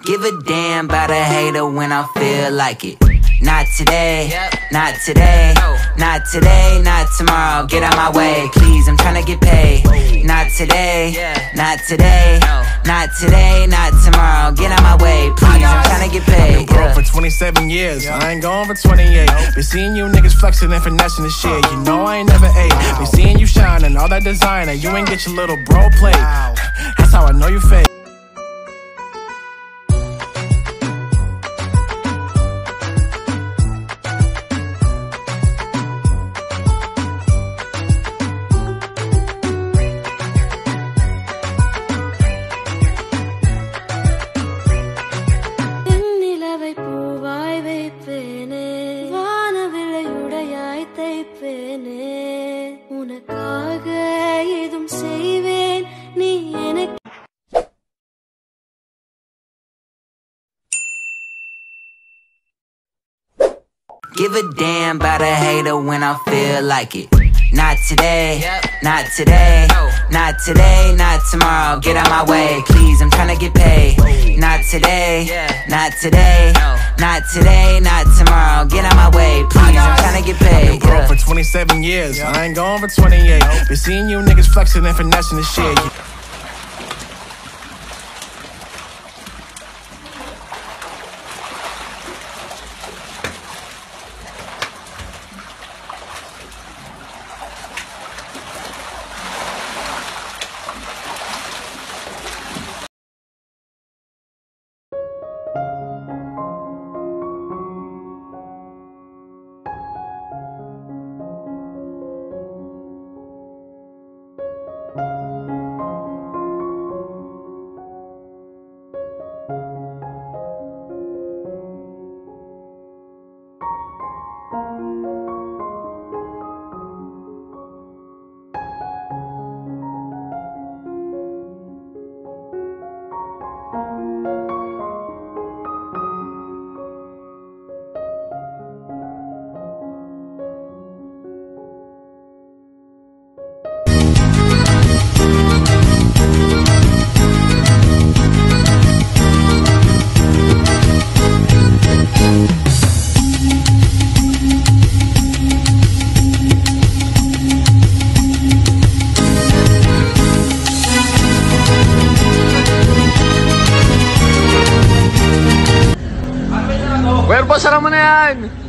Give a damn about a hater when I feel like it. Not today, not today, not today, not tomorrow. Get out my way, please, I'm tryna get paid. Not today, not today, not today, not tomorrow. Get out my way, please, I'm tryna get paid. I've been broke for 27 years, I ain't going for 28. Been seeing you niggas flexing and finessing the shit. You know I ain't never ate. Been seeing you shining, all that designer. You ain't get your little bro plate. That's how I know you fake. Give a damn about a hater when I feel like it. Not today, not today, not today, not tomorrow. Get out my way, please, I'm tryna get paid. Not today, not today, not today, not tomorrow. Get out my way, please, I'm tryna get paid. I've been broke for 27 years, I ain't going for 28. Been seeing you niggas flexing and finessing the shit. Well, pasara mo na yan!